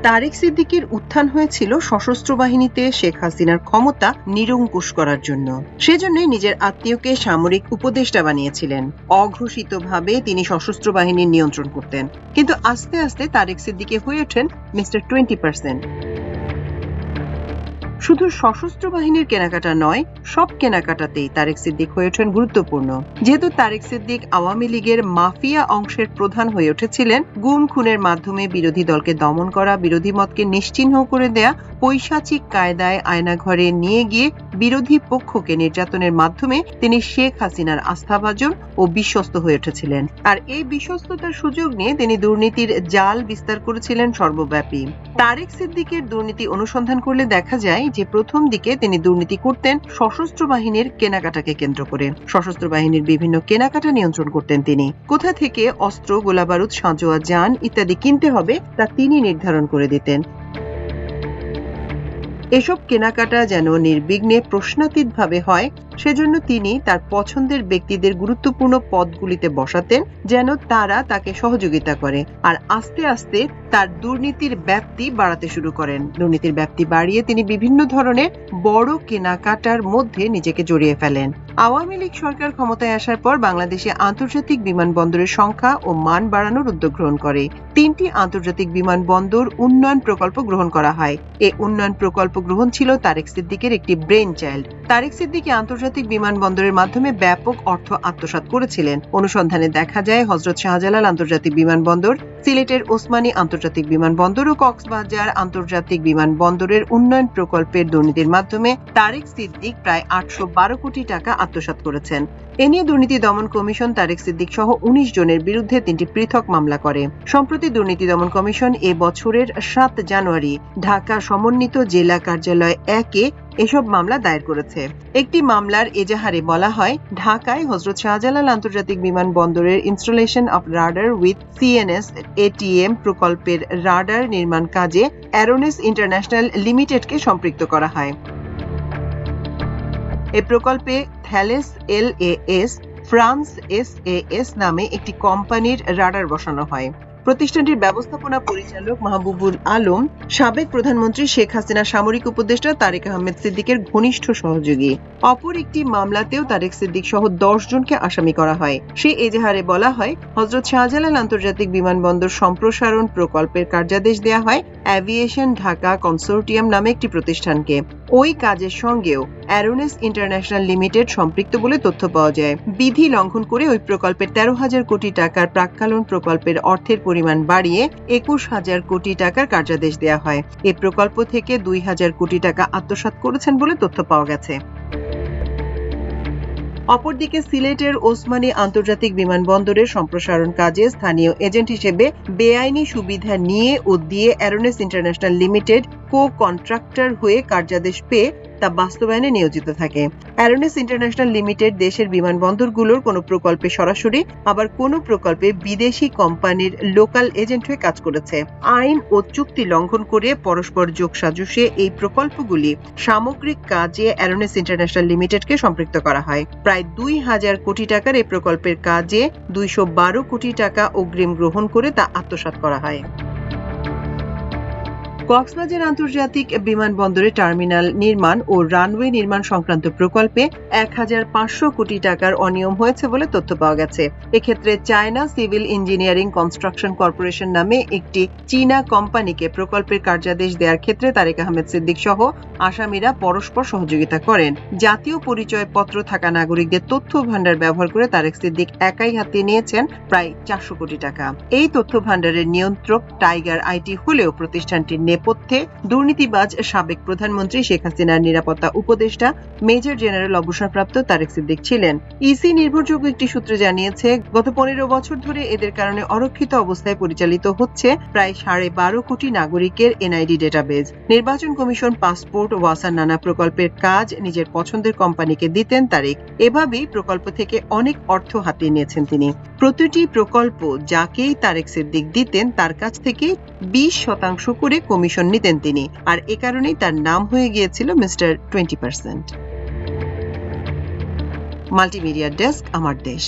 তারেক সিদ্দিকীর উত্থান হয়েছিল সশস্ত্র বাহিনীতে শেখ হাসিনার ক্ষমতা নিরঙ্কুশ করার জন্য। সেজন্যই নিজের আত্মীয়কে সামরিক উপদেষ্টা বানিয়েছিলেন। অঘোষিতভাবে তিনি সশস্ত্র বাহিনীর নিয়ন্ত্রণ করতেন। কিন্তু আস্তে আস্তে তারেক সিদ্দিকী হয়ে ওঠেন মিস্টার 20%। শুধু সশস্ত্র বাহিনীর কেনাকাটা নয়, সব কেনাকাটাতেই তারেক সিদ্দিক হয়ে ওঠেন গুরুত্বপূর্ণ। যেহেতু তারেক সিদ্দিক আওয়ামী লীগের মাফিয়া অংশের প্রধান হয়ে উঠেছিলেন, গুম খুনের মাধ্যমে বিরোধী দলকে দমন করা, বিরোধী মতকে নিশ্চিহ্ন করে দেয়া, পৈশাচিক কায়দায় আয়নাঘরে নিয়ে গিয়ে বিরোধী পক্ষকে নির্যাতনের মাধ্যমে তিনি শেখ হাসিনার আস্থাভাজন ও বিশ্বস্ত হয়ে উঠেছিলেন। আর এই বিশ্বস্ততার সুযোগ নিয়ে তিনি দুর্নীতির জাল বিস্তার করেছিলেন সর্বব্যাপী। তারেক সিদ্দিকের দুর্নীতি অনুসন্ধান করলে দেখা যায় যে প্রথম দিকে তিনি দুর্নীতি করতেন সশস্ত্র বাহিনীর কেনাকাটাকে কেন্দ্র করে। সশস্ত্র বাহিনীর বিভিন্ন কেনাকাটা নিয়ন্ত্রণ করতেন তিনি। কোথা থেকে অস্ত্র, গোলাবারুদ, সাঁজোয়া যান ইত্যাদি কিনতে হবে তা তিনি নির্ধারণ করে দিতেন। এসব কেনাকাটা যেন নির্বিঘ্নে প্রশ্নাতীতভাবে হয়, সেজন্য তিনি তার পছন্দের ব্যক্তিদের গুরুত্বপূর্ণ পদগুলিতে বসাতেন, যেন তারা তাকে সহযোগিতা করে। আর আস্তে আস্তে তার দুর্নীতির ব্যাপ্তি বাড়াতে শুরু করেন। দুর্নীতির ব্যাপ্তি বাড়িয়ে তিনি বিভিন্ন ধরনের বড় কেনাকাটার মধ্যে নিজেকে জড়িয়ে ফেলেন। আওয়ামী লীগ সরকার ক্ষমতায় আসার পর বাংলাদেশে আন্তর্জাতিক বিমানবন্দরের সংখ্যা ও মান বাড়ানোর উদ্যোগ গ্রহণ করে। 3টি আন্তর্জাতিক বিমানবন্দর উন্নয়ন প্রকল্প গ্রহণ করা হয়। এই উন্নয়ন প্রকল্প গ্রহণ ছিল তারেক সিদ্দিকের একটি ব্রেইন চাইল্ড। তারেক সিদ্দিকী আন্তর্জাতিক বিমানবন্দরের মাধ্যমে ব্যাপক অর্থ আত্মসাৎ করেছিলেন। অনুসন্ধানে দেখা যায় হযরত শাহজালাল আন্তর্জাতিক বিমানবন্দর, সিলেটের ওসমানী আন্তর্জাতিক বিমানবন্দর ও কক্সবাজার আন্তর্জাতিক বিমানবন্দরের উন্নয়ন প্রকল্পের দুর্নীতির মাধ্যমে তারেক সিদ্দিক প্রায় 812 কোটি টাকা আত্মসাৎ করেছেন। এ নিয়ে দুর্নীতি দমন কমিশন তারেক সিদ্দিক সহ 19 জনের বিরুদ্ধে 3টি পৃথক মামলা করে। সম্প্রতি দুর্নীতি দমন কমিশন এ বছরের 7 জানুয়ারি ঢাকা সমন্বিত জেলা কার্যালয় 1-এ এসব মামলা দায়ের করেছে। একটি মামলার এজাহারে বলা হয়, ঢাকায় হযরত শাহজালাল আন্তর্জাতিক বিমানবন্দরের installation of radar with CNS ATM প্রকল্পের রাডার নির্মাণ কাজে অ্যারোনেস ইন্টারন্যাশনাল লিমিটেডকে সম্পৃক্ত করা হয়। এই প্রকল্পে থ্যালেস এলএএস, ফ্রান্স এসএএস নামে একটি কোম্পানির রাডার বসানো হয়। প্রতিষ্ঠানটির ব্যবস্থাপনা পরিচালক মাহবুবুল আলম সাবেক প্রধানমন্ত্রী শেখ হাসিনা সামরিক উপদেষ্টা তারেক আহমেদ সিদ্দিকের ঘনিষ্ঠ সহযোগী। অপর একটি মামলাতেও তারেক সিদ্দিক সহ 10 জনকে আসামি করা হয়। সেই এজাহারে বলা হয়, হযরত শাহজালাল আন্তর্জাতিক বিমানবন্দর সম্প্রসারণ প্রকল্পের কার্যাদেশ দেয়া হয় অ্যাভিয়েশন ঢাকা কনসোর্টিয়াম নামে একটি প্রতিষ্ঠানকে। ওই কাজের সঙ্গেও অ্যারোনেস ইন্টারন্যাশনাল লিমিটেড সম্পৃক্ত বলে তথ্য পাওয়া যায়। বিধি লঙ্ঘন করে ওই প্রকল্পের 13,000 কোটি টাকার প্রাক্কালীন প্রকল্পের অর্থের পরিমাণ বাড়িয়ে 21,000 কোটি টাকার কার্যাদেশ দেয়া হয়। এই প্রকল্প থেকে 2,000 কোটি টাকা আত্মসাৎ করেছেন বলে তথ্য পাওয়া গেছে। অপরদিকে সিলেটের ওসমানী আন্তর্জাতিক বিমানবন্দরের সম্প্রসারণ কাজে স্থানীয় এজেন্ট হিসেবে বেআইনি সুবিধা নিয়ে ও দিয়ে অ্যারোনেস ইন্টারন্যাশনাল লিমিটেড কো-কন্ট্রাক্টর হয়ে কার্যাদেশ পেয়ে তা বাস্তবায়নে নিয়োজিত থাকে। অ্যারোনেস ইন্টারন্যাশনাল লিমিটেড দেশের বিমানবন্দরগুলোর কোনো প্রকল্পে সরাসরি, আবার কোনো প্রকল্পে বিদেশি কোম্পানির লোকাল এজেন্ট হয়ে কাজ করেছে। আইন ও চুক্তি লঙ্ঘন করে পরস্পর যোগসাজশে এই প্রকল্পগুলি সামগ্রিক কাজে অ্যারোনেস ইন্টারন্যাশনাল লিমিটেডকে সম্পৃক্ত করা হয়। প্রায় 2,000 কোটি টাকার এই প্রকল্পের কাজে 212 কোটি টাকা অগ্রিম গ্রহণ করে তা আত্মসাৎ করা হয়। কক্সবাজার আন্তর্জাতিক বিমানবন্দরে টার্মিনাল নির্মাণ ও রানওয়ে নির্মাণ সংক্রান্ত প্রকল্পে 1,500 কোটি টাকার অনিয়ম হয়েছে বলে তথ্য পাওয়া গেছে। এক্ষেত্রে China civil engineering construction corporation নামে একটি চীনা কোম্পানিকে প্রকল্পের কার্যাদেশ দেওয়ার ক্ষেত্রে তারেক আহমেদ সিদ্দিক সহ আসামিরা পরস্পর সহযোগিতা করেন। জাতীয় পরিচয়পত্র থাকা নাগরিকদের তথ্য ভান্ডার ব্যবহার করে তারেক সিদ্দিক একাই হাতিয়ে নিয়েছেন প্রায় 400 কোটি টাকা। এই তথ্য ভান্ডারের নিয়ন্ত্রক টাইগার আইটি হলেও প্রতিষ্ঠানটির নেপথ্যে দুর্নীতিবাজ সাবেক প্রধানমন্ত্রী শেখ হাসিনার নিরাপত্তা উপদেষ্টা মেজর জেনারেল অবসরপ্রাপ্ত তারেক সিদ্দিক ছিলেন। ইসি নির্ভরযোগ্য একটি সূত্র জানিয়েছে, গত 15 বছর ধরে এদের কারণে অরক্ষিত অবস্থায় পরিচালিত হচ্ছে প্রায় 12.5 কোটি নাগরিকের এনআইডি ডেটাবেজ। নির্বাচন কমিশন পাসপোর্ট, ওয়াসার নানা প্রকল্পের কাজ নিজের পছন্দের কোম্পানিকে দিতেন তারেক। এভাবেই প্রকল্প থেকে অনেক অর্থ হাতিয়ে নিয়েছেন তিনি। প্রতিটি প্রকল্প যাকেই তারেক সিদ্দিক দিতেন তার কাছ থেকে 20% করে কমিশন নিতেন তিনি। আর এ কারণেই তার নাম হয়ে গিয়েছিল মিস্টার 20%। মাল্টিমিডিয়া ডেস্ক, আমার দেশ।